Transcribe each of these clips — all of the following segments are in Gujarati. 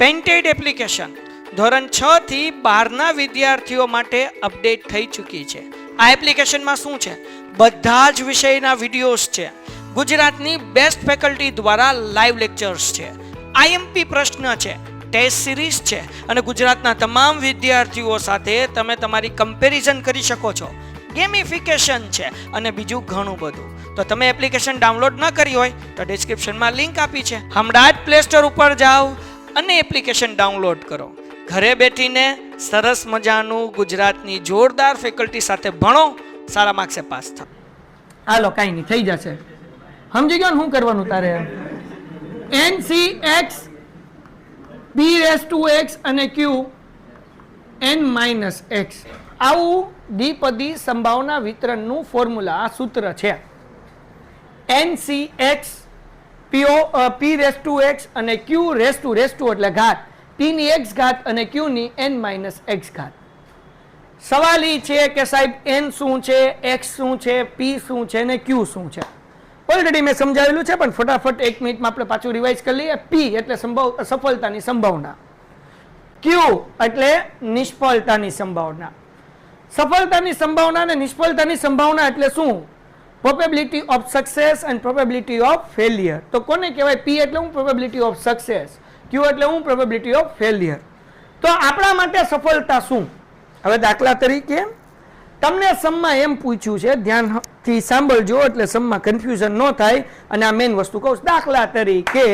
પેન્ટેડ એપ્લિકેશન ધોરણ 6 થી 12ના વિદ્યાર્થીઓ માટે અપડેટ થઈ ચૂકી છે. આ એપ્લિકેશનમાં શું છે? બધા જ વિષયના વિડીયોઝ છે. ગુજરાતની બેસ્ટ ફેકલ્ટી દ્વારા લાઈવ લેક્ચર્સ છે. આઈએમપી પ્રશ્ન છે, ટેસ્ટ સિરીઝ છે અને ગુજરાતના તમામ વિદ્યાર્થીઓ સાથે તમે તમારી કમ્પેરિઝન કરી શકો છો. ગેમિફિકેશન છે અને બીજું ઘણું બધું. તો તમે એપ્લિકેશન ડાઉનલોડ ન કરી હોય તો ડિસ્ક્રિપ્શનમાં લિંક આપી છે. હમણાં જ પ્લે સ્ટોર ઉપર જાઓ અને એપ્લિકેશન ડાઉનલોડ કરો. ઘરે બેઠીને સરસ મજાનું ગુજરાતની જોરદાર ફેકલ્ટી સાથે ભણો, સારા માર્ક્સે પાસ થાઓ. હાલો કાંઈ નહીં, થઈ જશે. સમજી ગયો ને શું કરવાનું તારે? NCX P⁻x અને Q n-x આવું દ્વિપદી સંભાવના વિતરણનું ફોર્મ્યુલા, આ સૂત્ર છે. NCX P⁻x અને Q એટલે ઘાત, P ની x ઘાત અને Q ની n-x ઘાત. સવાલ એ છે કે સાહેબ n શું છે, x શું છે, P શું છે ને Q શું છે? ઓલરેડી મેં સમજાવેલું છે પણ ફટાફટ 1 મિનિટમાં આપણે પાછું રિવાઇઝ કરી લઈએ. P એટલે સફળતાની સંભાવના, Q એટલે નિષ્ફળતાની સંભાવના. સફળતાની સંભાવના અને નિષ્ફળતાની સંભાવના એટલે શું? Probability of success and probability of failure. તો કોને કહેવાય? P એટલે હું પ્રોબેબિલિટી ઓફ સક્સેસ, Q એટલે હું પ્રોબેબિલિટી ઓફ ફેલિયર. તો આપણા માટે સફળતા શું? હવે દાખલા તરીકે તમને સમમાં એમ પૂછ્યું છે, ધ્યાનથી સાંભળજો એટલે સમમાં કન્ફ્યુઝન ન થાય અને આ મેઇન વસ્તુ કહું. દાખલા તરીકે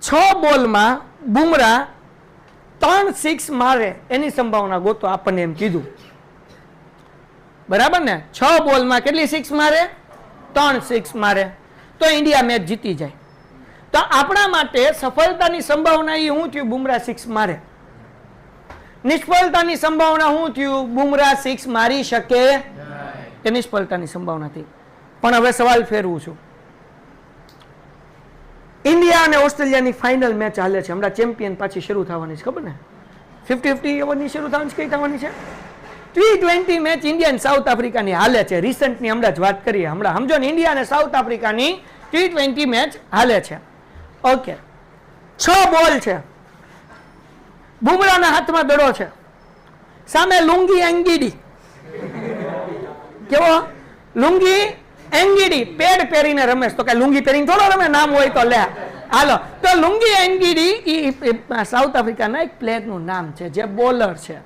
6 બોલમાં બુમરાહ 3 6 મારે એની સંભાવના ગોતો, આપણને એમ કીધું. બરાબર ને? 6 બોલમાં કેટલી 6 મારે? 3 6 મારે. તો ઇન્ડિયા મેચ જીતી જાય. તો આપણા માટે સફળતાની સંભાવના એ શું થયું? બુમરાહ 6 મારે. નિષ્ફળતાની સંભાવના શું થયું? બુમરાહ 6 મારી શકે એ નિષ્ફળતાની સંભાવના થઈ. પણ હવે સવાલ ફેરવું છું. ઇન્ડિયા અને ઓસ્ટ્રેલિયાની ફાઇનલ મેચ હાલે છે. હમણાં ચેમ્પિયન પાછી શરૂ થવાની છે, ખબર ને? 50-50 ઓવરની શરૂ થવાની છે. કઈ થવાની છે? T20 મેચ ઇન્ડિયા અને સાઉથ આફ્રિકાની હાલે છે. રિસન્ટની હમણાં જ વાત કરીએ. હમણાં સમજો ને, ઇન્ડિયા અને સાઉથ આફ્રિકાની T20 મેચ હાલે છે. ઓકે, 6 બોલ છે. બુમરાહના હાથમાં દડો છે. સામે લુંગી એંગીડી. કેવો? લુંગી એંગીડી પેડ પહેરીને રમે. તો કે લુંગી પહેરીને થોડો રમે, નામ હોય તો લે. હાલો, તો લુંગી એંગીડી સાઉથ આફ્રિકાના એક પ્લેયરનું નામ છે, જે બોલર છે,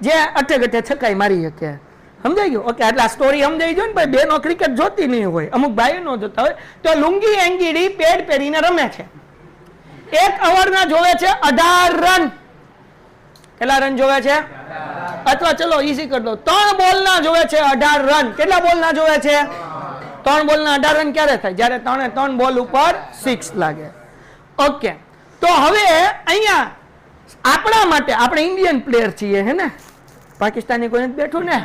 જે અઠે છકાઈ મારી શકે. સમજાઈ ગયું? ઓકે, એટલે આ સ્ટોરી સમજાઈ ગયો ને ભાઈ. બેનો ક્રિકેટ જોતી નહીં હોય, અમુક ભાઈઓ ન જોતા હોય. તો લુંગી એંગીડી પેડ પહેરીને રમે છે. 1 ઓવરના જોવે છે 18 રન. કેટલા રન જોવે છે? અથવા ચલો ઈઝી કરી દો, 3 બોલના જોવે છે 18 રન. કેટલા બોલના જોવે છે? 3 બોલના 18 રન ક્યારે થાય? જ્યારે 3 બોલ ઉપર 6 લાગે. ઓકે, તો હવે અહીંયા આપણા માટે, આપણે ઇન્ડિયન પ્લેયર છીએ, હે ને? પાકિસ્તાની કોઈ નથી બેઠું ને?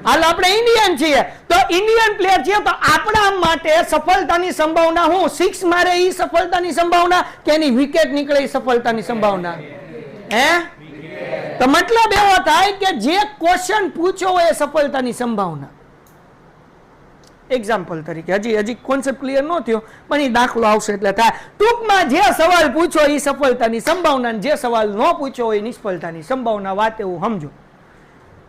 હાલ, આપણે ઇન્ડિયન છીએ. તો ઇન્ડિયન પ્લેયર છીએ, તો આપણા માટે સફળતાની સંભાવના હું 6 મારે એ સફળતાની સંભાવના કે એની વિકેટ નીકળે એ સફળતાની સંભાવના? હે? તો મતલબ એવો થાય કે જે ક્વેશ્ચન પૂછ્યો હોય એ સફળતાની સંભાવના. એક્ઝામ્પલ તરીકે, હજી કોન્સેપ્ટ ક્લિયર ન થયો પણ એ દાખલો આવશે એટલે થાય. ટૂંકમાં જે સવાલ પૂછો એ સફળતાની સંભાવના, જે સવાલ ન પૂછ્યો હોય નિષ્ફળતાની સંભાવના. વાત એવું સમજો,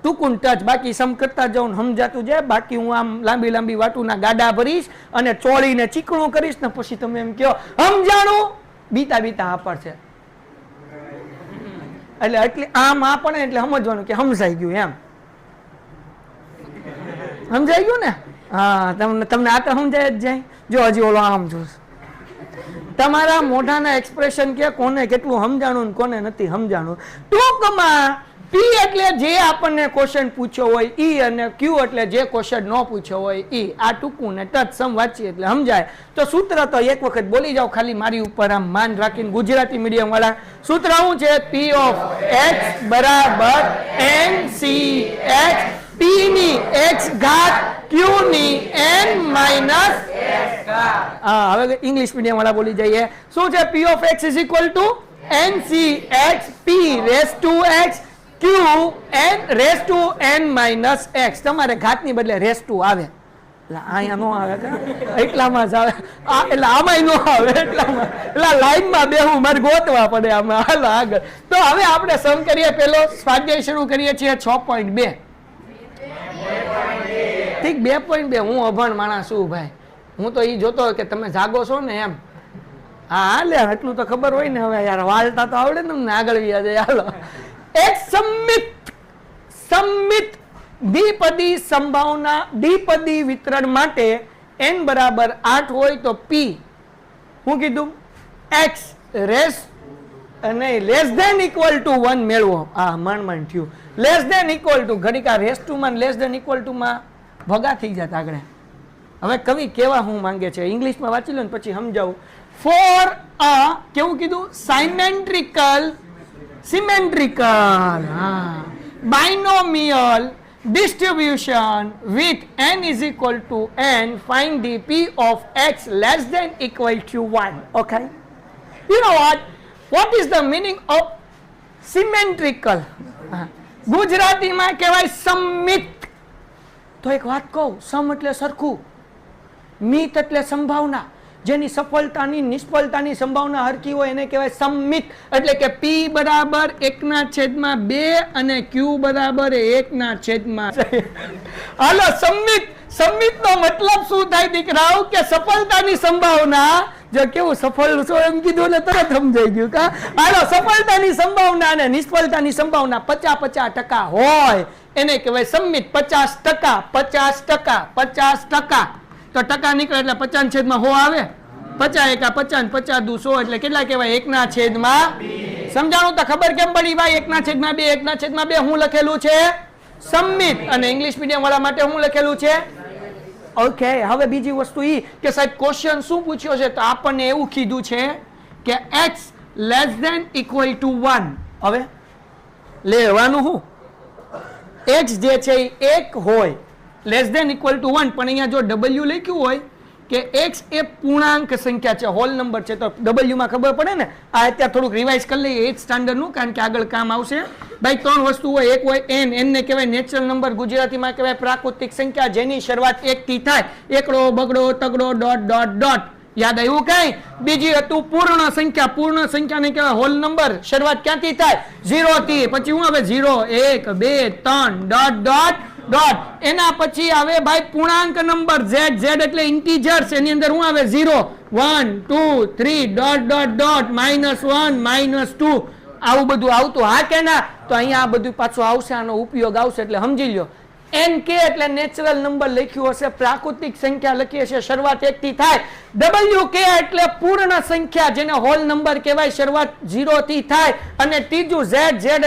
ટૂંકું ટચ. બાકી સમ કરતા જાઉં સમજાતું જાય. બાકી હું આમ લાંબી વાટુના ગાડા ભરીશ અને ચોળીને ચીકણું કરીશ ને પછી તમે એમ કહો સમજાણું, બીતા આપર છે. એટલે આમ આપણે એટલે સમજવાનું કે સમજાઈ ગયું એમ. સમજાઈ ગયું ને? હા, તમને આ તો સમજાય જ જાય. જો હજી ઓલો આમ જોશ, તમારા મોઢાના એક્સપ્રેશન કે કોને કેટલું સમજાણું ને કોને નથી સમજાણું. ટૂંકમાં P એટલે જે આપણને ક્વેશ્ચન પૂછ્યો હોય ઈ, અને Q એટલે જે ક્વેશ્ચન ન પૂછ્યો હોય ઈ. આ ટૂંકું ને ટચ સમ વાંચીએ એટલે સમજાય. તો સૂત્ર તો એક વખત બોલી જાઓ ખાલી મારી ઉપર આમ માન રાખીને, ગુજરાતી મીડિયમ વાળા. સૂત્ર શું છે? P(x) બરાબર NCX P ની x ઘાત Q ની n-x ઘાત. હા, હવે ઇંગ્લિશ મીડિયમ વાળા બોલી જઈએ. શું છે? P(x) is equal to NCX P(x) Q n(n-x). તમારે ઘાતની બદલે રેસ ટુ આવે. એટલે અહીંયા નો આવે કા એટલામાં જ આવે એટલે આમાંય નો આવે એટલામાં એટલે લાઈનમાં બેહું મારે ગોતવા પડે આમાં. હાલો આગળ. તો હવે આપણે સમ કરીએ. પેલો સ્વાધ્યાય શરૂ કરીએ છીએ 6.2. ઠીક 2.2. હું અભણ માણસ છું ભાઈ. હું તો એ જોતો કે તમે જાગો છો ને એમ. હા લે એટલું તો ખબર હોય ને હવે યાર વાળતા તો આવડે ને તમને આગળ વ્યા જાય. હાલો એક સંમિત દ્વિપદી સંભાવના દ્વિપદી વિતરણ માટે n બરાબર 8 હોય તો p હું કીધું x રેસ અને લેસ ધેન ઇક્વલ ટુ 1 મેળવો. આ માંડ થયું. લેસ ધેન ઇક્વલ ટુ ઘડીક આ રેસ ટુ માં લેસ ધેન ઇક્વલ ટુ માં ભગા થઈ જતા આગળ. હવે કવિ કેવા હું માંગે છે ઇંગ્લિશમાં વાંચી લો ને પછી સમજાવું. ફોર અ કેવું કીધું સિમેન્ટ્રિકલ હા binomial distribution with n is equal to n, find the p of x less than equal to 1. Okay, you know what is the meaning of symmetrical? ગુજરાતીમાં કહેવાય સમમિત. તો એક વાત કહું, સમ એટલે સરખું, મિત એટલે સંભાવના, જેની સફળતાની નિષ્ફળતાની સંભાવના હરકી હોય એને કહેવાય સમમિત. એટલે કે p બરાબર 1/2 અને q બરાબર 1/2. હાલો સમમિત નો મતલબ શું થાય દીકરાઓ? કે સફળતાની સંભાવના જો કેવું સફળ છો એમ કીધું ને તરત સમજાઈ ગયું કા. હાલો સફળતાની સંભાવના અને નિષ્ફળતાની સંભાવના 50% હોય એને કહેવાય સમમિત. 50% તો ટકા નીકળે એટલે 50/100 આવે. 50 × 50 50 × 100 એટલે કેટલા કહેવાય? 1/2. સમજાણું તો ખબર કેમ પડી ભાઈ? 1/2 1/2 હું લખેલું છે સમમિત અને ઇંગ્લિશ મીડિયમ વાળા માટે હું લખેલું છે. ઓકે, હવે બીજી વસ્તુ ઈ કે સાહેબ ક્વેશ્ચન શું પૂછ્યો છે? તો આપણને એવું કીધું છે કે x less than equal to 1. હવે લેવાનું હું x જે છે એ 1 હોય લેસ ધેન ઇક્વલ ટુ 1, પણ અહીંયા જો w લખ્યું હોય કે x એ પૂર્ણાંક સંખ્યા છે, હોલ નંબર છે, તો w માં ખબર પડે ને. આ અત્યારે થોડુંક રિવાઇઝ કરી લઈએ 8th સ્ટાન્ડર્ડનું, કારણ કે આગળ કામ આવશે. ભાઈ 3 વસ્તુ હોય. એક હોય n ને કહેવાય નેચરલ નંબર, ગુજરાતીમાં કહેવાય પ્રાકૃતિક સંખ્યા, જેની શરૂઆત 1 થી થાય. એકડો બગડો તગડો ડોટ ડોટ ડોટ. યાદ આવ્યું કઈ? બીજી હતું પૂર્ણ સંખ્યા. પૂર્ણ સંખ્યાને કહેવાય હોલ નંબર. શરૂઆત ક્યાંથી થાય? 0 થી. પછી હું આવે 0 1 2 3 ડોટ ડોટ ડોટ. એના પછી આવે ભાઈ પૂર્ણાંક નંબર z એટલે ઇન્ટીજર્સ. એની અંદર હું આવે 0 1 2 3 ડોટ ડોટ ડોટ -1 -2 આવું બધું આવતું. હા કે ના? તો અહીંયા આ બધું પાછું આવશે, આનો ઉપયોગ આવશે એટલે સમજી લ્યો. n k એટલે નેચરલ નંબર લખ્યું હશે, પ્રાકૃતિક સંખ્યા લખી હશે, શરૂઆત 1 થી થાય. w k એટલે પૂર્ણ સંખ્યા, જેને હોલ નંબર કહેવાય, શરૂઆત 0 થી થાય. અને ત્રીજું z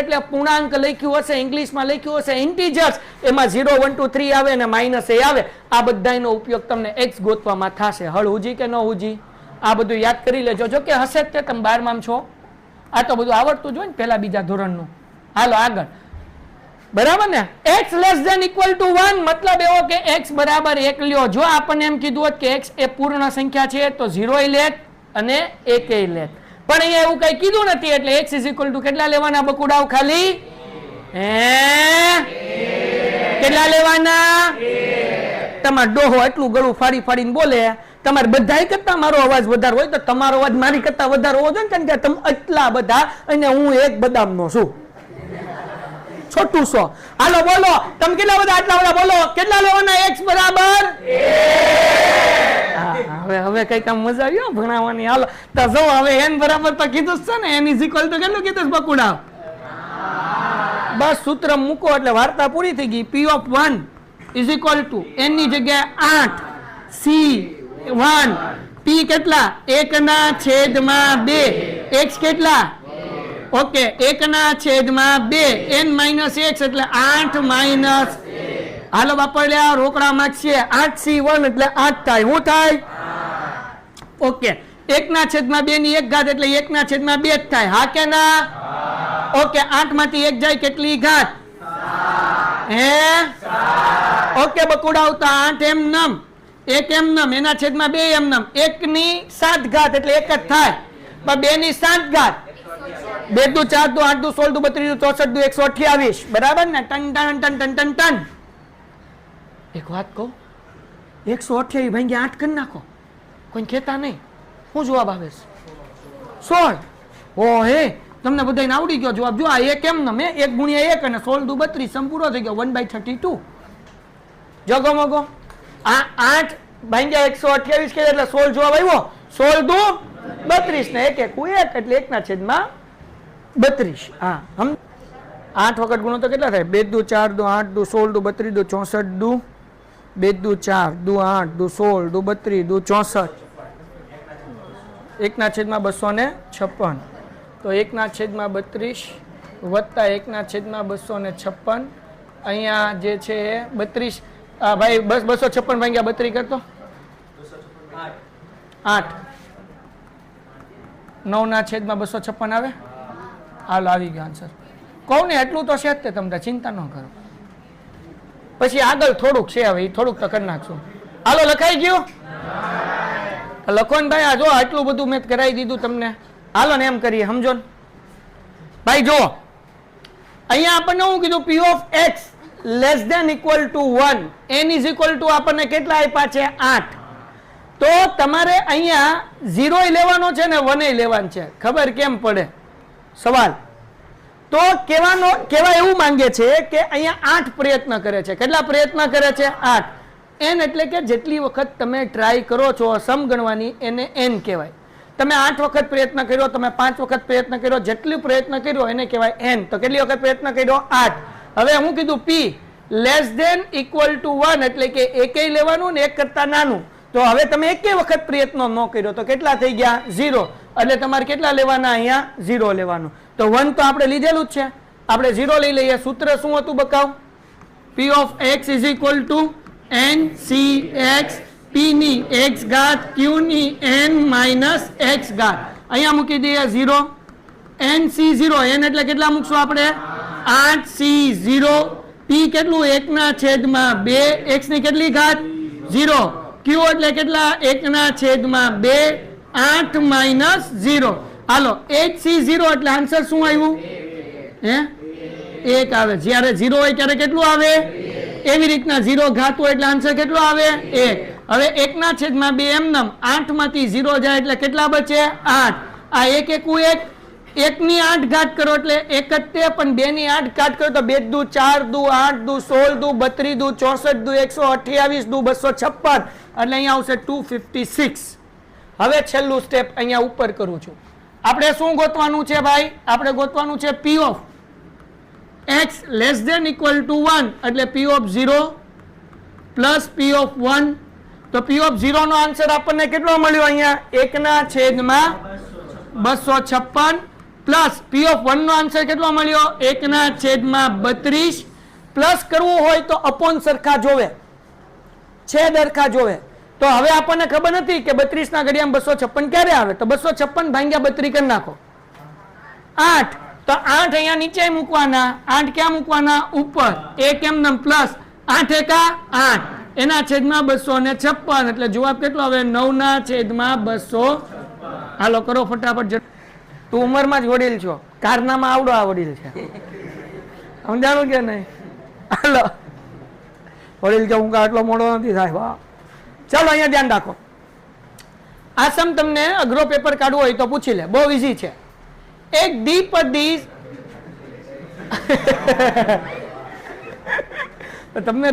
એટલે પૂર્ણાંક લખ્યું હશે, ઇંગ્લિશમાં લખ્યું હશે ઇન્ટીજર્સ, એમાં 0 1 2 3 આવે અને -a આવે. આ બધાનો ઉપયોગ તમને x ગોતવામાં થશે. હળ હુજી કે ન હુજી? આ બધું યાદ કરી લેજો. જો કે હશે જ તે, તમે 12માં છો, આ તો બધું આવડતું જ હોય ને પહેલા બીજા ધોરણનું. હાલો આગળ. બરાબર ને? x less than equal to 1 મતલબ એવો કે x બરાબર 1 લ્યો. જો આપણને એમ કીધું હોત કે x એ પૂર્ણ સંખ્યા છે તો 0 લેત અને 1 લેત, પણ અહીંયા એવું કઈ કીધું નથી. એટલે x ઇઝ ઇક્વલ ટુ કેટલા લેવાના બકુડાવ? ખાલી કેટલા લેવાના? તમારે ડોહો એટલું ગળું ફાડી ફાડીને બોલે. તમારે બધાય કરતા મારો અવાજ વધારે હોય તો તમારો અવાજ મારી કરતા વધારે હોવો જોઈએ, કારણ કે તમે એટલા બધા અને હું એક બદામનો છું, છોટું છો. હાલો બોલો, તમે કેટલા બધા? આટલા બધા બોલો. કેટલા લેવાના? x બરાબર હવે કઈ કામ મજા આવી ભણાવવાની. હાલો તો જો હવે n બરાબર તો કીધું છે ને, n ઇઝ ઇક્વલ તો કેટલું કીધું બકુડા? બસ સૂત્ર મૂકો એટલે વાર્તા પૂરી થઈ ગઈ. p of 1 is equal two n ની જગ્યાએ 8 c 1 p કેટલા? 1/2. x કેટલા? ઓકે 1/2 n - x એટલે 8 - હાલો બાપડ્યા રોકડા માંગશે. 8c1 એટલે 8 થાય. શું થાય? ઓકે 1/2 ની 1 ઘાત એટલે 1/2 જ થાય. હા કે ના? ઓકે 8 માંથી 1 જાય કેટલી ઘાત? ઓકે બકુડા આવતા 8 એમ નમ 1 એમ નમ એના છેદમાં 2 એમ નમ. 1 ની 7 ઘાત એટલે 1 જ થાય. 2 ની 7 ઘાત 2 દુ 4 દુ 8 દુ 16 દુ 32 દુ 64 દુ 128. બરાબર ને? Ton ton ton ton ton ton. એક વાત કહું, 128 ભાગ્યા 8 કરી નાખો, કોઈ કહેતા નહીં. શું જવાબ આવે છે? 16. ઓ હે, તમને બધાને આવડી ગયો જવાબ. જો આ એક એમ ને મેં 1 ગુણ્યા 1 અને 16 દુ 32 સંપૂર્ણ થઈ ગયો 1/32. જગો મગો આ 8 ભાગ્યા 128 કે એટલે 16 જવાબ આવ્યો. 16 દુ 32 ને 1 1 એટલે 1/32. હા, 8 વખત ગુણો તો કેટલા થાય? 2 દુ 4 દુ 8 દુ 16 દુ 32 દુ 64 દુ 2 દુ 4 દુ 8 દુ 16 દુ 32 દુ 64. 1/256. તો 1/32 વત્તા 1/256. અહીંયા જે છે એ 32. ભાઈ બસ 256 ભાગ્યા 32 કરતો 8. 9/256 આવે. હાલો આવી ગયો આન્સર. કહું ને એટલું તો છે જ તે, તમને ચિંતા ન કરો. પછી આગળ થોડુંક છે, હવે થોડુંક તો કરી નાખશું. હાલો લખાઈ ગયું? લખો ને ભાઈ. આ જો આટલું બધું મેં કરાવી દીધું તમને. હાલો ને એમ કરીએ, સમજો ને ભાઈ. જો અહીંયા આપણને શું કીધું? p of x less than equal to 1, n is equal to આપણને કેટલા આપ્યા છે? 8. તો તમારે અહીંયા 0 લેવાનો છે ને 1 લેવાનું છે. ખબર કેમ પડે? સવાલ તો કેવા એવું માંગે છે કે અહીંયા 8 પ્રયત્ન કરે છે. કેટલા પ્રયત્ન કરે છે? 8. n એટલે કે જેટલી વખત તમે ટ્રાય કરો છો સમ ગણવાની એને n કહેવાય. તમે 8 વખત પ્રયત્ન કર્યો, તમે 5 વખત પ્રયત્ન કર્યો, જેટલી પ્રયત્ન કર્યો એને કહેવાય n. તો કેટલી વખત પ્રયત્ન કર્યો? 8. હવે હું કીધું p less than equal to 1 એટલે કે એકેય લેવાનું ને 1 કરતા નાનું. તો હવે તમે એકેય વખત પ્રયત્ન ન કર્યો તો કેટલા થઈ ગયા? 0. એટલે તમારે કેટલા લેવાના? અહીંયા 0 લેવાનું. તો 1 તો આપણે લીધેલું જ છે, આપણે 0 લઈ લઈએ. સૂત્ર શું હતું બકાવ? p of x is equal two NCX p ની x ઘાત q ની n માઇનસ x ઘાત. અહીંયા મૂકી દઈએ 0. NC0 n એટલે કેટલા મૂકશું આપણે? 8C0. p કેટલું? 1/2. x ની કેટલી ઘાત? 0. q એટલે કેટલા? 1/2. 8 માઇનસ 0. હાલો 8C0 એટલે આન્સર શું આવ્યું? હે 1 આવે. જ્યારે 0 હોય ત્યારે કેટલું આવે? એવી રીતના 0 ઘાત હોય એટલે આન્સર કેટલો આવે? 1. હવે 1/2 એમનેમ 8 માંથી 0 જાય એટલે કેટલા બચે? 8. આ 1 1 1 ની 8 ઘાત કરો એટલે 1 જ તે, પણ 2 ની 8 ઘાત કરો તો 2 દુ 4 દુ 8 દુ 16 દુ 32 દુ 64 દુ 128 દુ 256 એટલે અહીંયા આવશે 256. હવે છેલ્લું સ્ટેપ અહીંયા ઉપર કરું છું. આપણે શું ગોતવાનું છે ભાઈ? આપણે ગોતવાનું છે p of x less than equal to 1 એટલે p of 0 plus p of 1. તો p of 0 નો આન્સર આપણને કેટલો મળ્યો? અહીંયા 1/256 પ્લસ p of 1 નો આન્સર કેટલો મળ્યો? 1/32. પ્લસ કરવું હોય તો અપોન સરખા જોવે, છેદ સરખા જોવે. તો હવે આપણને ખબર નથી કે 32 ના ઘડિયામાં 256 ક્યારે આવે. તો 256 ભાગ્યા 32 કરી નાખો 8. તો 8 અહીંયા નીચે મૂકવાના, 8 ક્યાં મૂકવાના? ઉપર. 1 એમ પ્લસ 8 એકા 8 એના છેદમાં 256 એટલે જવાબ કેટલો આવે? 9/200. હાલો કરો ફટાફટ. તું ઉંમરમાં જ વડીલ છો, કારનામાં આવડો આ વડીલ છે. સમજાણું કે નહીં? હાલો વડીલ કે હું આટલો મોડો નથી થાય. વાહ. ચાલો અહીંયા ધ્યાન રાખો. આ સમ તમને અઘરો પેપર કાઢવો હોય તો પૂછી લે, બહુ ઈઝી છે. એક દ્વિપદી તમને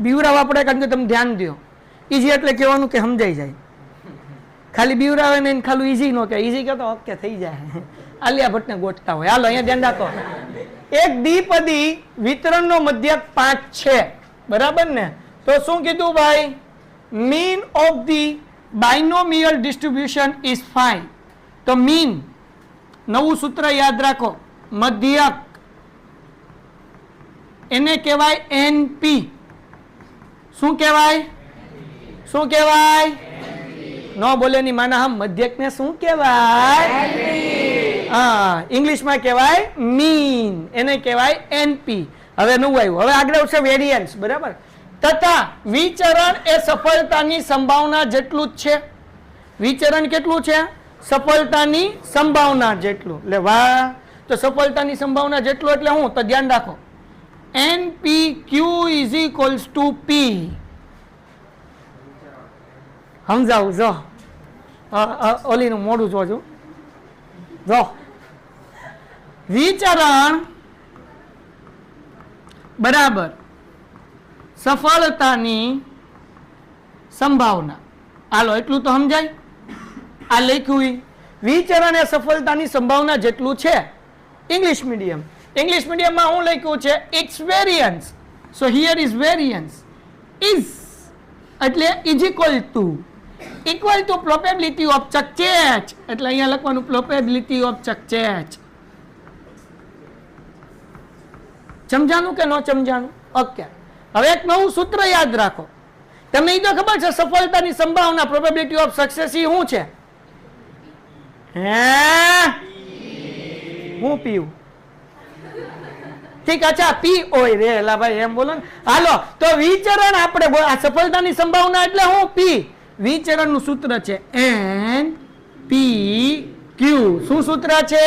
બીવરાવા પડે, કારણ કે તમે ધ્યાન દો. ઈઝી એટલે કહેવાનું કે સમજાઈ જાય. ખાલી બીવરાવે ને ખાલી ઈઝી નો કે ઈઝી કે તો ઓકે થઈ જાય. આલિયા ભટ્ટને ગોઠતા હોય. હાલો અહીંયા ધ્યાન રાખો. એક દ્વિપદી વિતરણનો મધ્યક 5 છે, બરાબર ને? તો શું કીધું ભાઈ? Mean of the binomial distribution is 5. તો મીન, નવું સૂત્ર યાદ રાખો, મધ્યક એને કહેવાય NP. શું કહેવાય? શું કહેવાય? નો બોલે ની માના હમ મધ્યક ને શું કહેવાય? હા, ઇંગ્લિશમાં કહેવાય મીન, એને કહેવાય NP. હવે નવું આવ્યું. હવે આગળ આવશે વેરિયન્સ, બરાબર? તથા વિચરણ એ સફળતાની સંભાવના જેટલું જ છે. વિચરણ કેટલું છે? સફળતાની સંભાવના જેટલું. એટલે વાહ. તો સફળતાની સંભાવના જેટલું એટલે હું? તો ધ્યાન રાખો, NPQ is equals two P. સમજાવું જો ઓલીનું મોઢું જોજો જો વિચરણ બરાબર સફળતાની સંભાવના. હાલો એટલું તો સમજાય. આ લખ્યું વિચરણ એ સફળતાની સંભાવના જેટલું છે. ઇંગ્લિશ મીડિયમમાં હું લખ્યું છે it's variance. So here is variance is એટલે is equal to probability of ચકચેચ. એટલે અહીંયા લખવાનું પ્રોબેબિલિટી ઓફ ચકચેચ. સમજાનું કે ન સમજાનું? ઓકે. હવે એક નવું સૂત્ર યાદ રાખો. તમને એ તો ખબર છે સફળતાની સંભાવના પ્રોબેબિલિટી ઓફ સક્સેસ શું છે? હું પીવું ઠીક. અચ્છા પી ઓય રે એલા ભાઈ એમ બોલો ને. હાલો તો વિચરણ આપણે આ સફળતાની સંભાવના એટલે હું પી. વિચરણ નું સૂત્ર છે એન પી ક્યુ. શું સૂત્ર છે?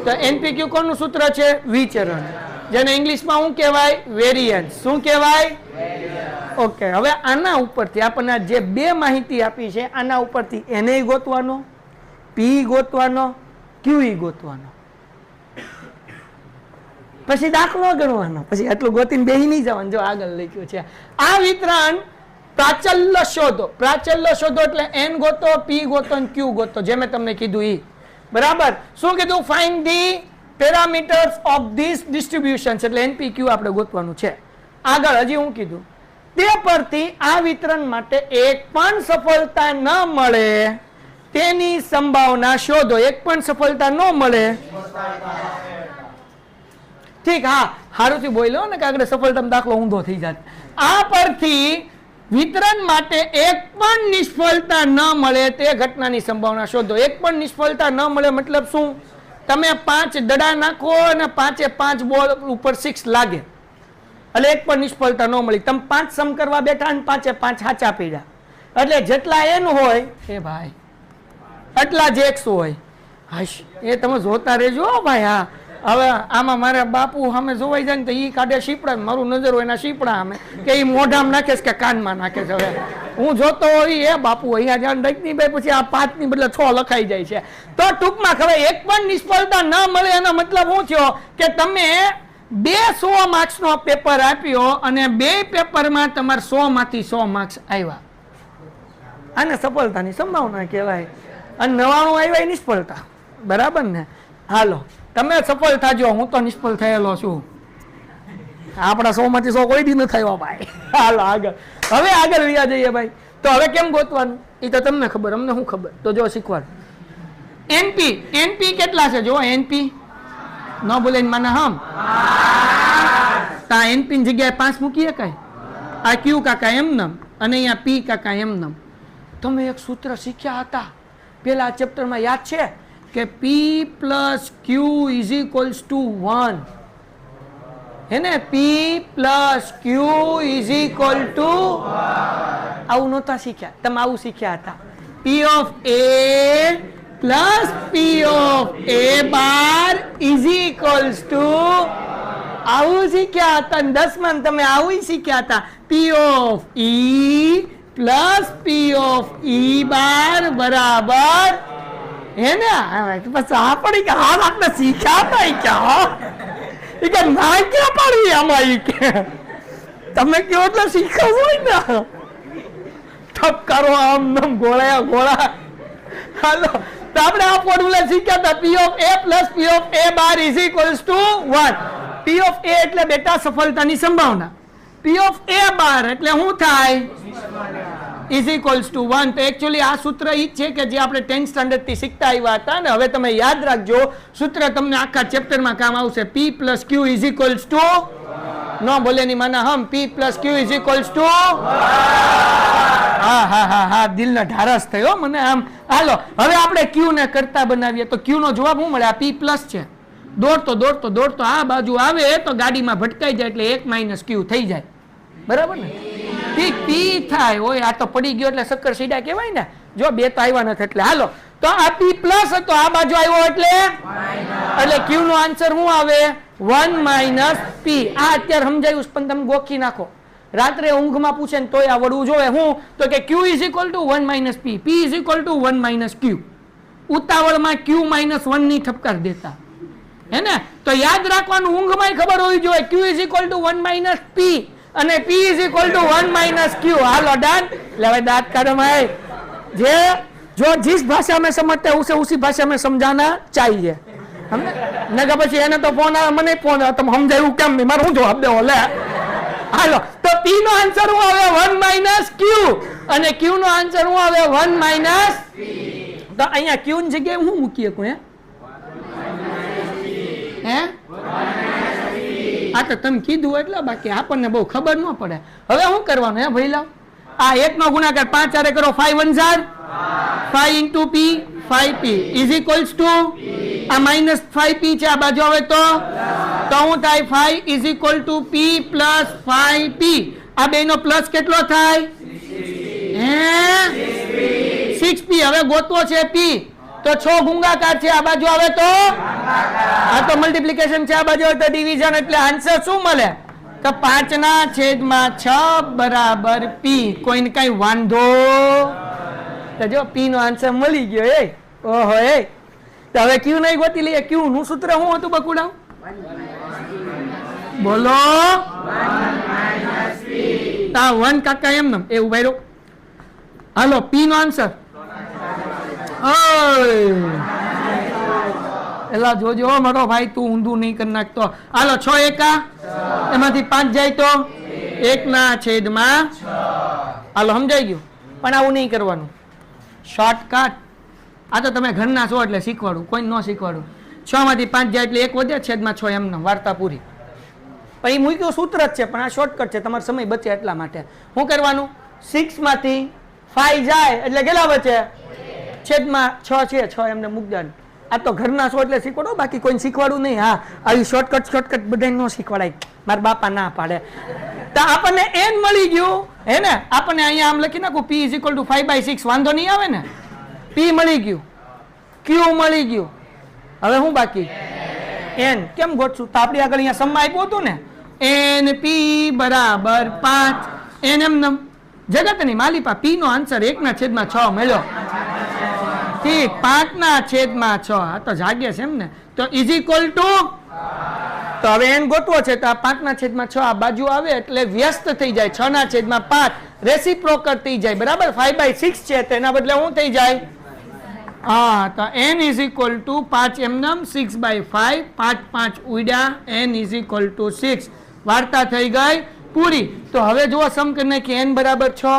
તો એનપીક્યુ કોનું સૂત્ર છે? વિચરણ. જેને ઇંગ્લિશમાં શું કહેવાય? વેરિયન્સ. શું કહેવાય? ઓકે. હવે આના ઉપરથી આપણને જે બે માહિતી આપી છે આના ઉપરથી એને ગોતવાનો, પી ગોતવાનો, ક્યુ ગોતવાનો, પછી દાખલો ગણવાનો, પછી આટલું ગોતીને બેહી નહીં જવાનું. જો આગળ લખ્યું છે આ વિતરણ પ્રાચલ્ય શોધો. પ્રાચલ્ય શોધો એટલે એન ગોતો, પી ગોતો અને ક્યુ ગોતો, જે મેં તમને કીધું ઈ. બરાબર. શું કીધું? Find the parameters of this distributions. એટલે એનપીક્યુ આપણે ગોતવાનું છે. આગળ હજી હું કીધું તે પરથી આ વિતરણ માટે એક પણ સફળતા ન મળે તેની સંભાવના શોધો. એક પણ સફળતા ન મળે. ઠીક. હા સારુંથી બોલ્યો ને કે આગળ સફળતાનો દાખલો ઊંધો થઈ જાય. આ પરથી વિતરણ માટે એક પણ નિષ્ફળતા ન મળે તે ઘટનાની સંભાવના શોધો. એક પણ નિષ્ફળતા ન મળે મતલબ શું? તમે 5 દડા નાખો અને 5 બોલ ઉપર 6 લાગે એટલે એક પણ નિષ્ફળતા ન મળી. તમે 5 સમ કરવા બેઠા અને 5 સાચા પડ્યા એટલે જેટલા એન હોય એ ભાઈ એટલા જ એક્સ હોય. હાશ એ તમે જોતા રહેજો ભાઈ. હા હવે આમાં મારા બાપુ સામે જોવાઈ જાય ને તો ઈ કાઢે શીપડા, મારું નજર હોય એના શીપડા સામે કે ઈ મોઢામાં નાખે કે કાનમાં નાખે છે. હવે હું જોતો હોય એ બાપુ અહીંયા જાણ રાખની ભાઈ પછી આ 5 ની બદલે 6 લખાઈ જાય છે. તો ટૂંકમાં ખબર એક પણ નિષ્ફળતા ન મળે એનો મતલબ શું થયો કે તમે 200 માર્ક્સનો પેપર આપ્યો અને 2 પેપરમાં તમારે 100 માંથી 100 માર્ક્સ આવ્યા. આને સફળતાની સંભાવના કહેવાય. અને 99 આવ્યા એ નિષ્ફળતા. બરાબર ને? હાલો તમે સફળ થાજો, હું તો નિષ્ફળ થયેલો છું. આપણા 100 માંથી 100 કોઈ દી ન થયો ભાઈ. હાલો આગળ. હવે આગળ વ્યા જઈએ ભાઈ. તો હવે કેમ ગોતવાનું એ તો તમને ખબર, અમને શું ખબર? તો જો શીખવાડ. એનપી કેટલા છે? જો એનપી ન બોલે માને હમ તા એનપી ની જગ્યાએ 5 મૂકીએ કઈ. આ ક્યુ કાકા એમ નમ અને અહીંયા પી કાકા એમ નમ. તમે એક સૂત્ર શીખ્યા હતા પેલા ચેપ્ટરમાં, યાદ છે કે P plus Q is equals to 1. है ने? P plus Q is equal to આવું નહોતા શીખ્યા તમે? આવું શીખ્યા હતા. P of A plus P of A bar is equals to આવું શીખ્યા હતા. 10માં તમે આવું શીખ્યા હતા. P of E plus P of E bar બરાબર है ना? बस पड़ी क्या हाथ आपने सीखा था क्या? ये ना क्या पड़ी हमारी के तमें क्यों मतलब सीखा हुआ ना ठप करो आम नम गोळा गोळा. हेलो तो આપણે આ ફોર્મ્યુલા શીખ્યા હતા. P of A plus P of A bar is equals to 1. P of A એટલે બેટા સફળતાની સંભાવના. P of A bar એટલે શું થાય? is equals to 1. તો એકચ્યુઅલી આ સૂત્ર ઈ છે કે જે આપણે 10th સ્ટાન્ડર્ડ થી શીખતા આવ્યા હતા ને. હવે તમે યાદ રાખજો સૂત્ર તમને આખા ચેપ્ટરમાં કામ આવશે. P plus Q is equals to નો બોલે ની માના હમ P plus Q is equals to હા હા હા હા દિલનો ઢારસ થયો મને આમ. હાલો હવે આપણે Q ને કરતા બનાવીએ તો Q નો જવાબ શું મળે? આ P પ્લસ છે. દોડતો આ બાજુ આવે તો ગાડીમાં ભટકાઈ જાય એટલે 1 - Q થઈ જાય. બરાબર ને? પી થાય હોય. આ તો પડી ગયો એટલે શક્કર સીડા કહેવાય ને. જો 2 તો આવ્યા નથી એટલે હાલો તો આ P પ્લસ હતો, આ બાજુ આવ્યો એટલે Q નો આન્સર શું આવે? 1 - P. આ અત્યારે સમજાયું પણ તમે ગોખી નાખો. રાત્રે ઊંઘમાં પૂછે ને તોય આવડવું જોઈએ. હું તો કે q is equal to 1 minus p, p is equal to 1 minus q. ઉતાવળમાં q માઇનસ 1 ની ઠપકાર દેતા હે ને. તો યાદ રાખવાનું, ઊંઘમાં ખબર હોવી જોઈએ q is equal to 1 minus p અને p is equal to 1 માइनस q. Hello done. ले दांत काटो भाई. जे जो जिस भाषा में समझते हैं उसे उसी भाषा में समझाना चाहिए. हमने नगा પછી એને તો ફોન આવે, મને ફોન આવે, તમે સમજાયું કેમ નહીં, મારે હું જવાબ દેવો લે. હાલો તો p નો આન્સર હું આવે 1 માइनस q અને q નો આન્સર હું આવે 1 માइनस p. તો અહીંયા q ની જગ્યાએ હું મૂકીએ કોઈ હે આ તો તમે કીધું એટલે, બાકી આપણને બહુ ખબર ન પડે. હવે શું કરવાનું હે ભાઈ? લાવ આ 1 નો ગુણાકાર 5 ચારે કરો, 5 1 4 5 into p 5p is equals to આ minus 5p છે આ બાજુ આવે તો શું થાય? 5 is equal to p plus 5p. આ બે નો પ્લસ કેટલો થાય? 6p. હવે ગોતવો છે p તો 6 ગુણાકાર છે આ બાજુ આવે તો આ તો મલ્ટીપ્લિકેશન છે આ બાજુ આવે તો ડિવિઝન. એટલે આન્સર શું મળે? તો 5/6 બરાબર p. કોઈને કઈ વાંધો? તો જો p નો આન્સર મળી ગયો. એ ઓહો એ તો હવે q નહીં ગોતી લઈએ. q નું સૂત્ર શું હતું બકુડા? બોલો 1 કાકા એમ નમ એ ઉભા રહો. હાલો p નો આન્સર એલા જોજો મારો ભાઈ, તું ઊંધું નહીં કરી નાખતો. હાલો 6 એકા એમાંથી 5 જાય તો 1/6. હાલો સમજાઈ ગયું. પણ આવું નહીં કરવાનું, શોર્ટકટ. આ તો તમે ઘરના છો એટલે શીખવાડું, કોઈ ન શીખવાડું. 6 માંથી 5 જાય એટલે 1 વધે, છેદમાં 6 એમને વાર્તા પૂરી. પણ એ મૂક્યું સૂત્ર જ છે, પણ આ શોર્ટકટ છે, તમારો સમય બચે એટલા માટે. શું કરવાનું? 6 માંથી 5 જાય એટલે કેટલા બચે? છેદમાં 6 છે, 6 એમને મૂકવાનું. આ તો ઘરના છો એટલે શીખવાડો, બાકી કોઈને શીખવાડું નહીં. હા આવી શોર્ટકટ બધાને ન શીખવાડાય, મારા બાપા ના પાડે. તો આપણને n મળી ગયું હે ને. આપણને અહીંયા આમ લખી નાખું p ઇઝ ઇક્વલ ટુ 5/6. વાંધો નહીં આવે ને. p મળી ગયું, q મળી ગયું. હવે હું બાકી n કેમ ગોતશું? તો આપણે આગળ અહીંયા સમમાં આપ્યું હતું ને, n p બરાબર 5. n એમ નમ જગતની માલિપા. p નો આન્સર 1/6 મળ્યો. ઠીક, 5/6. આ તો જાગે છે એમ ને. તો ઇઝ ઇક્વલ ટુ, તો હવે n ગોતવો છે તો આ 5/6 આ બાજુ આવે એટલે વ્યસ્ત થઈ જાય. 6/5 રેસિપ્રોકલ થઈ જાય. બરાબર 5/6 છે તેના બદલે શું થઈ જાય? હા તો n is equal two 5 એમનમ 6/5. 5 5 ઉડ્યા, n is equal two 6. વાર્તા થઈ ગઈ પૂરી. તો હવે જુઓ સમ કરી નાખીએ. n બરાબર 6,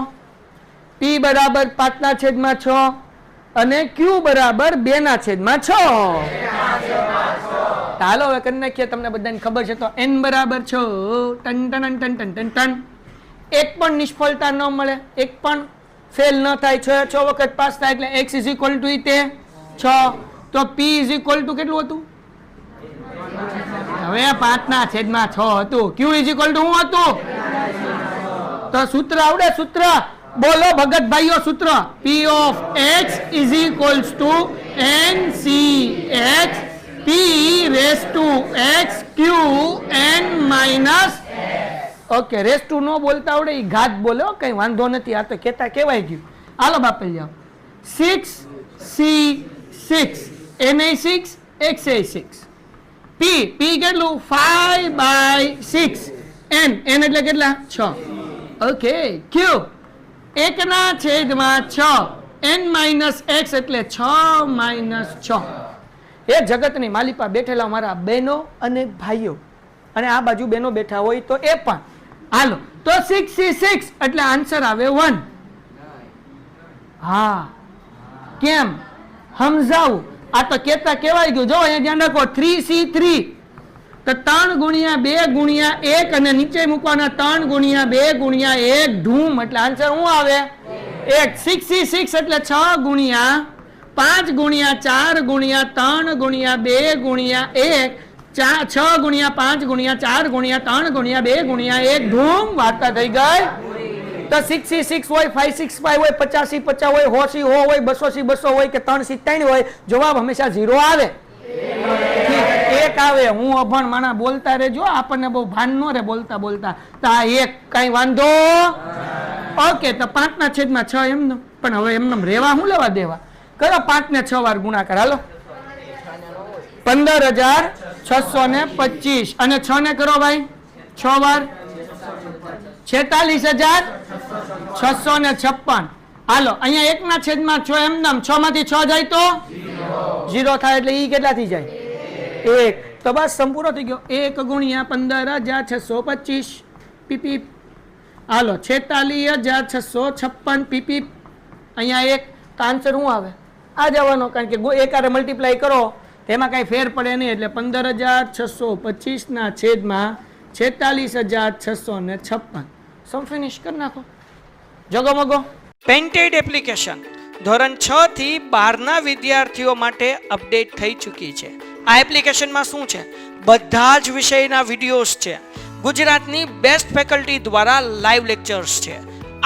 p બરાબર 5/6 અને q બરાબર 2/6. ચાલો હવે કરી નાખીએ. તમને બધાને ખબર છે તો n બરાબર 6. Ton ton ton ton ton ton. એક પણ નિષ્ફળતા ન મળે, એક પણ ફેલ ન થાય. 6 વખત પાસ થાય એટલે x ઇઝ ઇક્વલ ટુ 6. તો p ઇઝ ઇક્વલ ટુ કેટલું હતું? હવે 5/6 હતું. q ઇઝ ઇક્વલ ટુ શું હતું? તો સૂત્ર આવડે? સૂત્ર બોલો ભગત ભાઈઓ. સૂત્ર p of x is equals to nch p raise to x q n minus. Okay, raise to નો બોલતા આવડે એ ઘાત બોલો, કઈ વાંધો નથી. આ તો કેતા કેવાય ગયું. હાલો બાપલ જાઓ. 6c6 na6 xa6 p કેટલું? 5/6. n એટલે કેટલા? 6. Okay, q 1/6 n minus x એટલે 6/6. એ જગતની માલિપા બેઠેલા મારા બહેનો અને ભાઈઓ, અને આ બાજુ બહેનો બેઠા હોય તો એ પણ. હાલો તો 6c6 એટલે આન્સર આવે 1. હા કેમ સમજાવું? આ તો કેતા કેવાય ગયું. જો અહીંયા ધ્યાન રાખો. 3c3 તો 3 ગુણ્યા 2 ગુણ્યા 1 અને નીચે મૂકવાના 3 ગુણ્યા 2 ગુણ્યા 1 ધૂમ એટલે આન્સર શું આવે? 1. 6c6 એટલે 6 ગુણ્યા 5 ગુણ્યા 4 ગુણ્યા 3 ગુણ્યા 2 ગુણ્યા 1 6 ગુણ્યા 5 ગુણ્યા 4 ગુણ્યા 3 ગુણ્યા 2 ગુણ્યા 1 ધૂમ. વાર્તા થઈ ગઈ. તો 6c6 હોય, 565 હોય, 50c50 હોય, 100c100 હોય, 200c200 હોય કે 3c3 હોય, જવાબ હંમેશા 0 આવે. એ એક આવે. હું અભણ માણા બોલતા રહેજો, આપણને બહુ ભાન ન રહે બોલતા બોલતા. તો આ એક કઈ વાંધો ઓકે. તો 5/6 એમને પણ હવે એમને રેવા હું લેવા દેવા. કરો 5 ને 6 વાર ગુણાકાર. હાલો 15,625 અને 6 ને કરો ભાઈ 6 વાર 46,656. હાલો અહીંયા 1/6 એમને 6 માંથી 6 જાય તો 0 થાય એટલે ઈ કેટલા થઈ જાય 1. તો બસ સંપૂર્ણ થઈ ગયો. 1 ગુણ્યા 15,625 પીપી. હાલો 46,656 પીપી. અહીંયા 1 તો આન્સર શું આવે આ જવાનો, કારણ કે એક આરે મલ્ટીપ્લાય કરો તેમાં કાંઈ ફેર પડે નહીં એટલે 15,625 ના છેદમાં 46,656. સમ ફિનિશ કરી નાખો. જગો મગો. પેન્ટેડ એપ્લિકેશન ધોરણ 6 થી 12 વિદ્યાર્થીઓ માટે અપડેટ થઈ ચૂકી છે. આ એપ્લિકેશનમાં શું છે, બધા જ વિષયના વિડીયોઝ છે. ગુજરાતની બેસ્ટ ફેકલ્ટી દ્વારા લાઈવ લેક્ચર્સ છે,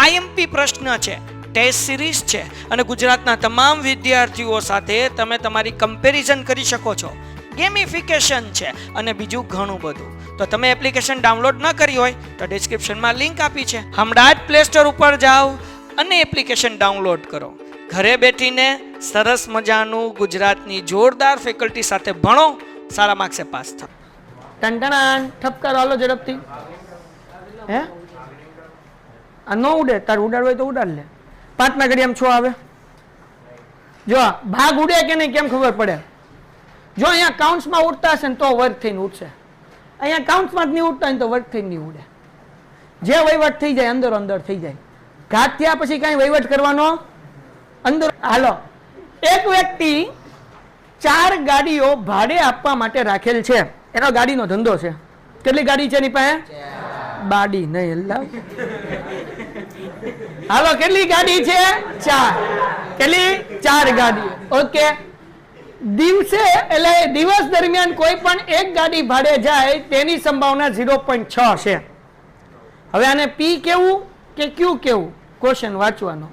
આઈએમપી પ્રશ્ન છે, ટેસ્ટ સિરીઝ છે અને ગુજરાતના તમામ વિદ્યાર્થીઓ સાથે તમે તમારી કમ્પેરિઝન કરી શકો છો. ગેમિફિકેશન છે અને બીજું ઘણું બધું. તો તમે એપ્લિકેશન ડાઉનલોડ ન કરી હોય તો ડિસ્ક્રિપ્શનમાં લિંક આપી છે. હમણાં જ પ્લે સ્ટોર ઉપર જાઓ અને એપ્લિકેશન ડાઉનલોડ કરો. ઘરે બેઠીને સરસ મજાનું ગુજરાતની જોરદાર ફેકલ્ટી સાથે ભણો, સારા માર્ક્સે પાસ થાઓ. ટંટણાન ઠપકાર હાલો ઝડપથી. હે આ નો ઉડે, તાર ઉડાડ હોય તો ઉડાડ લે. 5 ના ઘડી આમ 6 આવે. જો ભાગ ઉડે કે નહીં કેમ ખબર પડે? જો અહીંયા કાઉન્ટ્સમાં ઉડતા હશે ને તો વર્ગ થઈને ઉડશે. અહીંયા કાઉન્ટ્સમાં જ નહીં ઉડતા હોય તો વર્ગ થઈને નહીં ઉડે. જે વહીવટ થઈ જાય અંદર અંદર થઈ જાય. ઘાત થયા પછી કઈ વહીવટ કરવાનો અંદર. હાલો એક વ્યક્તિ 4 ગાડીઓ ભાડે આપવા માટે રાખેલ છે. એનો ગાડીનો ધંધો છે. કેટલી ગાડી છે એની પાસે? બાડી નહીં અલ્લાહ. હાલો કેટલી ગાડી છે? 4. કેટલી? 4 ગાડી. ઓકે. દિવસે એટલે દિવસ દરમિયાન કોઈ પણ એક ગાડી ભાડે જાય તેની સંભાવના 0.6 છે. હવે આને પી કેવું કે ક્યુ કેવું? ક્વેશ્ચન વાંચવાનો.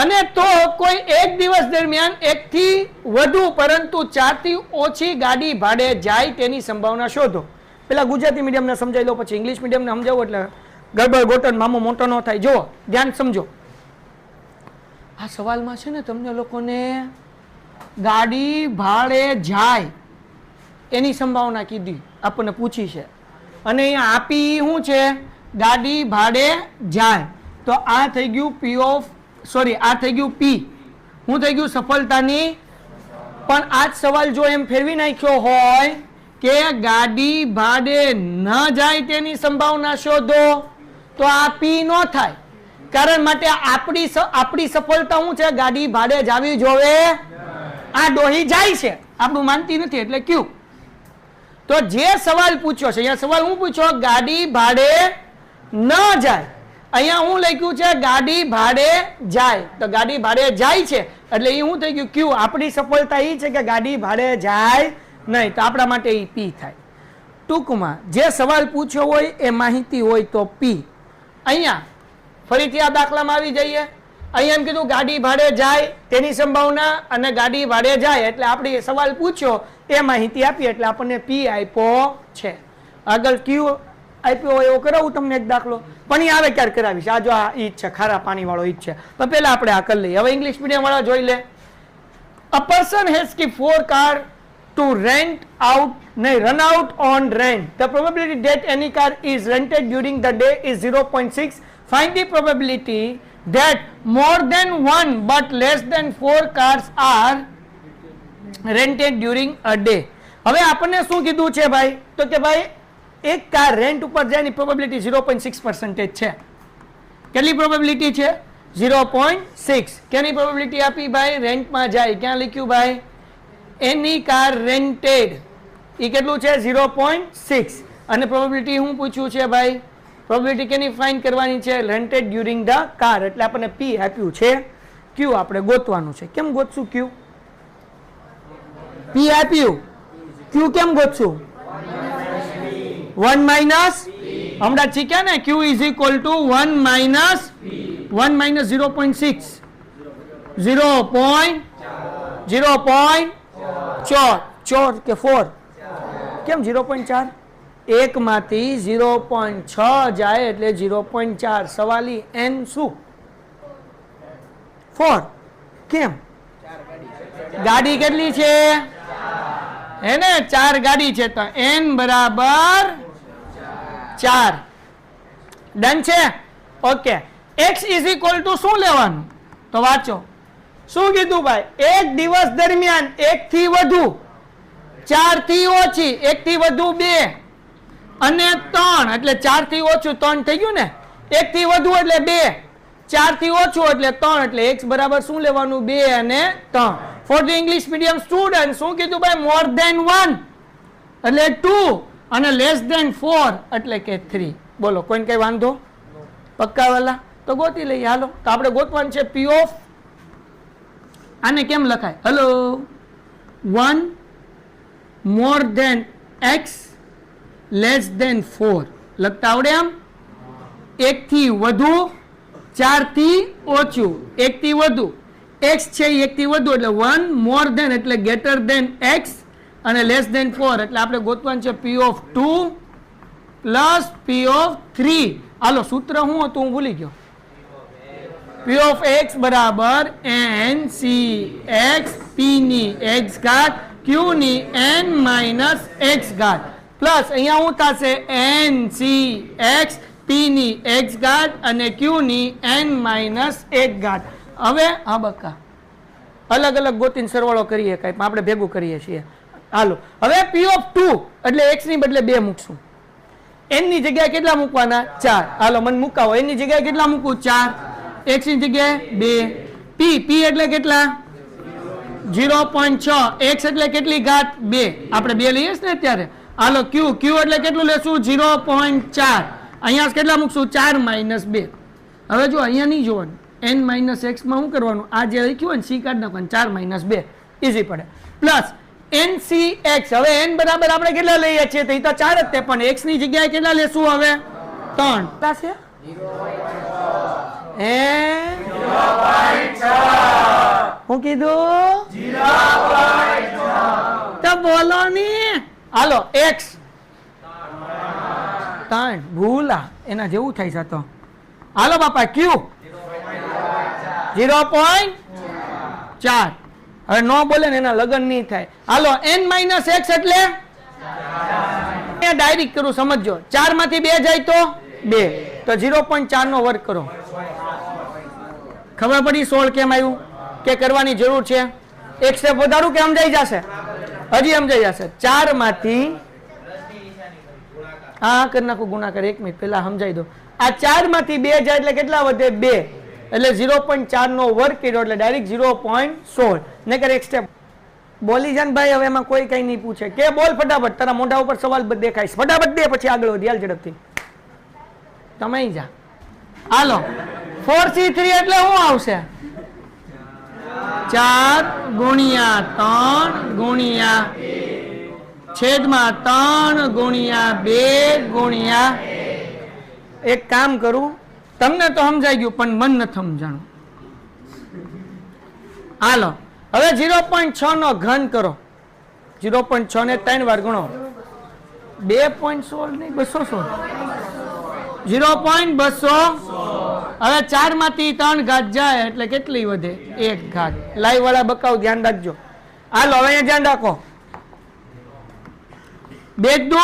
અને તો કોઈ એક દિવસ દરમિયાન 1 થી વધુ પરંતુ 4 થી ઓછી ગાડી ભાડે જાય તેની સંભાવના શોધો. પેલા ગુજરાતી મીડિયમને સમજાવી લો, પછી ઇંગ્લિશ મીડિયમને સમજાવો એટલે ગડબડ ગોટન મામો મોટો ન થાય. જુઓ ધ્યાન સમજો. આ સવાલમાં છે ને તમને લોકોને ગાડી ભાડે જાય એની સંભાવના કીધી, આપણને પૂછી છે. અને અહીંયા આપી શું છે? ગાડી ભાડે જાય. તો આ થઈ ગયું પી ઓફ આ થઈ ગયું પી. શું થઈ ગયું? સફળતાની. પણ આ જ સવાલ જો એમ ફેરવી નાખ્યો હોય કે ગાડી ભાડે ન જાય તેની સંભાવના શોધો તો આ પી ન થાય. કારણ માટે આપણી સફળતા શું છે? ગાડી ભાડે જાવી જોવે. આ ડોહી જાય છે, આપણું માનતી નથી એટલે ક્યુ. તો જે સવાલ પૂછ્યો છે, અહીંયા સવાલ હું પૂછ્યો ગાડી ભાડે ન જાય. અહીંયા હું લખ્યું છે ગાડી ભાડે જાય. તો ગાડી ભાડે જાય છે એટલે એ શું થઈ ગયું? ક્યુ. આપણી સફળતા એ છે કે ગાડી ભાડે જાય નહીં, તો આપણા માટે એ પી થાય. ટૂંકમાં જે સવાલ પૂછ્યો હોય એ માહિતી હોય તો પી. અહીંયા ફરીથી આ દાખલામાં આવી જઈએ. અહીંયા એમ કીધું ગાડી ભાડે જાય તેની સંભાવના અને ગાડી ભાડે જાય એટલે આપણે સવાલ પૂછ્યો એ માહિતી આપી એટલે આપણને પી આપ્યો છે. આગળ ક્યુ આપ્યો હોય એવો કરાવું તમને એક દાખલો, પણ એ આવે ક્યારે કરાવીશ. આ જો આ ઈ છે ખારા પાણી વાળો ઈ છે, પણ પેલા આપણે આ કરી લઈએ. હવે ઇંગ્લિશ મીડિયમ વાળા જોઈ લે. A person has keep 4 car to rent out run out on rent. The probability that any car is rented during the day is 0.6. Find the probability that more than 1 but less than 4 cars are rented during a day. હવે આપણને શું કીધું છે ભાઈ? તો કે ભાઈ એક કાર રેન્ટ ઉપર જાય ની પ્રોબેબિલિટી 0.6% છે. કેટલી પ્રોબેબિલિટી છે? 0.6. કેની પ્રોબેબિલિટી આપી ભાઈ? રેન્ટમાં જાય. ક્યાં લખ્યું ભાઈ? એની કાર રેન્ટેડ. એ કેટલું છે? 0.6. અને પ્રોબેબિલિટી હું પૂછ્યું છે ભાઈ? પ્રોબેબિલિટી કેની ફાઇન્ડ કરવાની છે? Rented during the car. એટલે આપણને પી આપ્યું છે. ક્યુ આપણે ગોતવાનું છે. કેમ ગોતશું ક્યુ? પી આપ્યું, ક્યુ કેમ ગોતશું? 1 માઇનસ હમણાં શીખ્યા ને, ક્યુ ઇઝ ઇક્વલ ટુ 1 માઇનસ 0.6. 0.4 કે 4 કેમ 0.4? 1 માંથી 0.6 જાય એટલે 0.4. સવાલી n શું? 4. કેમ? ગાડી કેટલી છે? હે ને 4 ગાડી છે તો n બરાબર 4. ડન છે? Okay. x is equal two શું લેવાનું? તો વાંચો. શું કીધું ભાઈ? એક દિવસ દરમિયાન 1 થી વધુ, 4 થી ઓછી, 1 થી વધુ 2 અને 3 એટલે 4 થી ઓછું 3 થઈ ગયું ને. 1 થી વધુ એટલે 2, 4 થી ઓછું એટલે 3 એટલે x બરાબર શું લેવાનું? 2 અને 3. For the English medium student શું કીધું ભાઈ? મોર ધેન 1 એટલે 2 અને લેસ ધેન 4 એટલે કે 3. બોલો કોઈને કઈ વાંધો? પક્કા વાલા? તો ગોતી લઈએ હાલો. તો આપણે ગોતવાનું છે p ઓફ, આને કેમ લખાય? Hello, 1 more than x less than 4 લખતા આવડે આમ? 1 થી વધુ, 4 થી ઓછું, 1 થી વધુ, x છે 1 થી વધુ એટલે 1 મોર ધેન એટલે ગ્રેટર ધેન x અને લેસ ધેન 4 એટલે આપણે ગોતવાનું છે p of 2 plus p of 3. હાલો સૂત્ર શું હતું હું ભૂલી ગયો. p ઓફ x બરાબર n c x p ની x ઘાત q ની n માઇનસ x ઘાત પ્લસ અહીંયા શું થશે? n c x p ની x ઘાત અને q ની n માઇનસ 1 ઘાત. હવે હા બકા અલગ અલગ ગોતીને સરવાળો કરીએ, કઈ આપણે ભેગું કરીએ છીએ. હાલો હવે p ઓફ 2 એટલે x ની બદલે 2 મૂકશું. n ની જગ્યાએ કેટલા મૂકવાના? 4. હાલો મને મુકાવો. n ની જગ્યાએ કેટલા મૂકવું? 4. x ની જગ્યાએ 2. p એટલે કેટલા? 0.6. x એટલે કેટલી ઘાત? 2. આપણે 2 લઈએ ને અત્યારે. હાલો q એટલે કેટલું લેશું? 0.4. અહીંયા કેટલા મૂકશું? 4 માઇનસ 2. હવે જો અહીંયા નહીં જોવાનું, n માઇનસ x માં શું કરવાનું? આ જે લખ્યું હોય ને c કાઢ નાખવાનું, 4 માઇનસ 2 ઇઝી પડે. Plus NCX. હવે n બરાબર આપણે કેટલા લઈએ છીએ? તો એ તો 4 જ તે, પણ x ની જગ્યાએ કેટલા લેશું હવે? 3. છે હું કીધું? 0.6. તો બોલો ની. હાલો x 3 ભૂલા એના જેવું થાય છે તો. હાલો બાપા q 0.4. હવે નો બોલે ને એના લગન નહીં થાય. હાલો n માઇનસ x એટલે ડાયરેક્ટ કરું, સમજો. 4 માંથી 2 જાય તો 2, તો 0.4 નો વર્ગ કરો. ખબર પડી 16 કેમ આવ્યું? કે કરવાની જરૂર છે? એક સ્ટેપ વધારું કે સમજાઈ જશે? હજી સમજાઈ જશે. 4 માંથી આ કરી નાખું ગુણાકાર. 1 મિનિટ પહેલા સમજાઈ દો. આ 4 માંથી 2 જાય એટલે કેટલા વધે? 2 એટલે 0.4 નો વર્ગ કર્યો એટલે ડાયરેક્ટ 0.16. નકર એક સ્ટેપ બોલી જાન ભાઈ. હવે એમાં કોઈ કઈ નહીં પૂછે કે બોલ ફટાફટ, તારા મોઢા ઉપર સવાલ દેખાય ફટાફટ દે, પછી આગળ વધી હાલ ઝડપથી. તમે જા. હાલો 4c3 એટલે શું આવશે? 4 ગુણ્યા 3 ગુણ્યા છેદમાં 3 ગુણ્યા 2 ગુણ્યા. એક કામ કરું, તમને તો સમજાઈ ગયું પણ મન નથી સમજાણું. હાલો હવે 0.6 નો ઘન કરો. 0.6 ને 3 વાર ગણો. 2.16 નહીં 216. 0.216. હવે 4 માંથી 3 ઘાત જાય એટલે કેટલી વધે? 1 ઘાત. લાઈવ વાળા બકાવ ધ્યાન રાખજો. હાલો હવે અહીંયા ધ્યાન રાખો. 2 દુ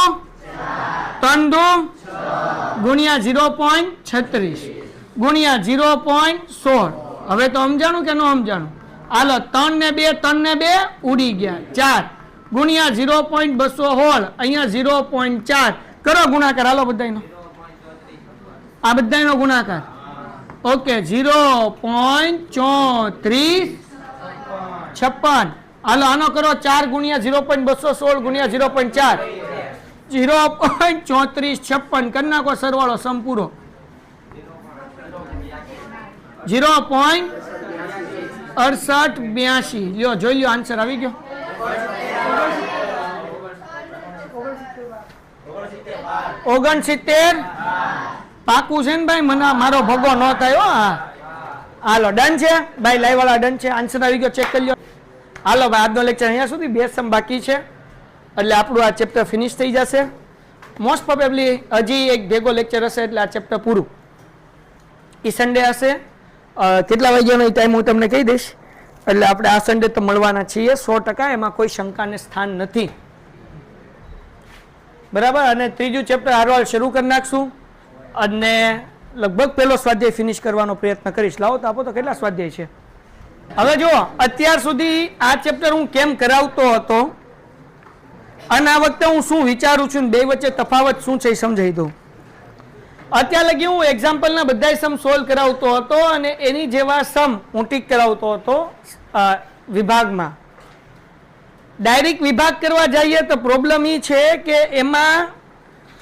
3 દુ ગુણ્યા 0.36 ગુણ્યા 0.16. હવે તો સમજાણું કે ન સમજાણું? હાલો 3 ને 2 ઉડી ગયા. 4 ગુણ્યા 0.216 અહીંયા 0.4 કરો ગુણાકાર. હાલો બધાનો આ બધાનો ગુણાકાર. ઓકે 0.3456. હાલો આનો કરો 4 ગુણ્યા 0.216 ગુણ્યા 0.4 0.3456 કરી નાખો સરવાળો સંપૂરો. 0.6882. લ્યો જોઈ લ્યો આન્સર આવી ગયો. ઓગણસિત્તેર. પાકું છે ને ભાઈ? મને મારો ભગો ન થાય. હાલો ડન છે ભાઈ, લાઈવ વાળા ડન છે. આન્સર આવી ગયો, ચેક કરી લો. હાલો ભાઈ આજનો લેક્ચર અહીંયા સુધી. બે સમ બાકી છે. એટલે આપણું આ ચેપ્ટર ફિનિશ થઈ જશે. મોસ્ટ પ્રોબેબલી હજી એક ભેગો લેક્ચર હશે એટલે આ ચેપ્ટર પૂરું. એ સન્ડે હશે. કેટલા વાગ્યાનો ટાઈમ હું તમને કહી દઈશ. એટલે આપણે આ સન્ડે તો મળવાના છીએ 100%, એમાં કોઈ શંકાને સ્થાન નથી. બરાબર. અને ત્રીજું ચેપ્ટર હારવાળ શરૂ કરી નાખશું અને લગભગ પહેલો સ્વાધ્યાય ફિનિશ કરવાનો પ્રયત્ન કરીશ. લાવો તો આપો તો કેટલા સ્વાધ્યાય છે. હવે જુઓ, અત્યાર સુધી આ ચેપ્ટર હું કેમ કરાવતો હતો અને આ વખતે હું શું વિચારું છું, બે વચ્ચે તફાવત શું છે એ સમજાવી દઉં. અત્યાર લગી હું એક્ઝામ્પલના બધા સમ સોલ્વ કરાવતો હતો અને એની જેવા સમ હું ટીક કરાવતો હતો વિભાગમાં. ડાયરેક્ટ વિભાગ કરવા જઈએ તો પ્રોબ્લેમ એ છે કે એમાં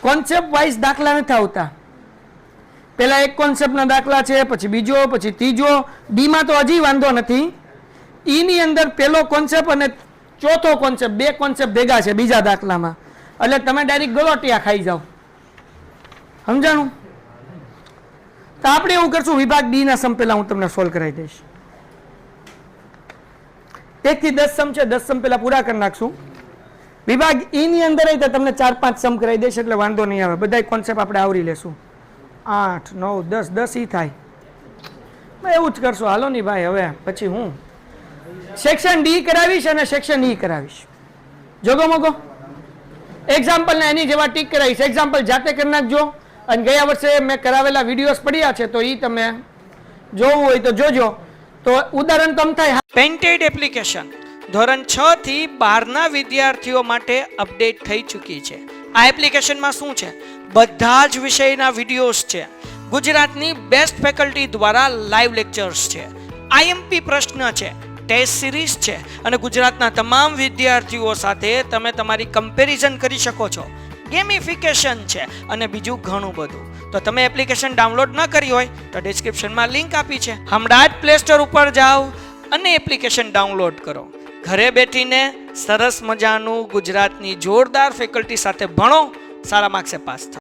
કોન્સેપ્ટ વાઇઝ દાખલા નથી આવતા. પેલા એક કોન્સેપ્ટના દાખલા છે, પછી બીજો, પછી ત્રીજો. ડીમાં તો હજી વાંધો નથી. ઈની અંદર પેલો કોન્સેપ્ટ અને ચોથો કોન્સેપ્ટ, બે કોન્સેપ્ટ ભેગા છે બીજા દાખલામાં. એટલે તમે ડાયરેક્ટ ગલોટિયા ખાઈ જાઓ. સમજાણું? તો આપણે એવું કરશું, વિભાગ ડી ના સમ પેલા હું તમને સોલ્વ કરાવી દઈશ. 1 થી 10 સમ છે, 10 સમ પેલા પૂરા કરી નાખશું. વિભાગ ઈ ની અંદર તો તમને 4-5 સમ કરાવી દઈશ એટલે વાંધો નહીં આવે. બધા કોન્સેપ્ટ આપણે આવરી લેશું. 8, 9, 10, 10 ઈ થાય. એવું જ કરશું. હાલો નહીં ભાઈ, હવે પછી હું સેક્શન ડી કરાવીશ અને સેક્શન ઈ કરાવીશ. જોગો મોગો એક્ઝામ્પલ ને એની જેવા ટીક કરાવીશ. એક્ઝામ્પલ જાતે કરી નાખજો. અને ગયા વર્ષે મેં કરાવેલા વિડીયોઝ પડ્યા છે તો એ તમે જોવું હોય તો જોજો. તો ઉદાહરણ તમ થાય. પેન્ટેડ એપ્લિકેશન ધોરણ 6 થી 12ના વિદ્યાર્થીઓ માટે અપડેટ થઈ ચૂકી છે. આ એપ્લિકેશનમાં શું છે? બધા જ વિષયના વિડીયોઝ છે. ગુજરાતની બેસ્ટ ફેકલ્ટી દ્વારા લાઈવ લેક્ચર્સ છે. આઈએમપી પ્રશ્ન છે, ટેસ્ટ સિરીઝ છે અને ગુજરાતના તમામ વિદ્યાર્થીઓ સાથે તમે તમારી કમ્પેરિઝન કરી શકો છો. ગેમિફિકેશન છે અને બીજું ઘણું બધું. તો તમે એપ્લિકેશન ડાઉનલોડ ન કરી હોય તો ડિસ્ક્રિપ્શનમાં લિંક આપી છે. હમણાં જ પ્લે સ્ટોર ઉપર જાઓ અને એપ્લિકેશન ડાઉનલોડ કરો. ઘરે બેઠીને સરસ મજાનું ગુજરાતની જોરદાર ફેકલ્ટી સાથે ભણો, સારા માર્ક્સે પાસ થાઓ.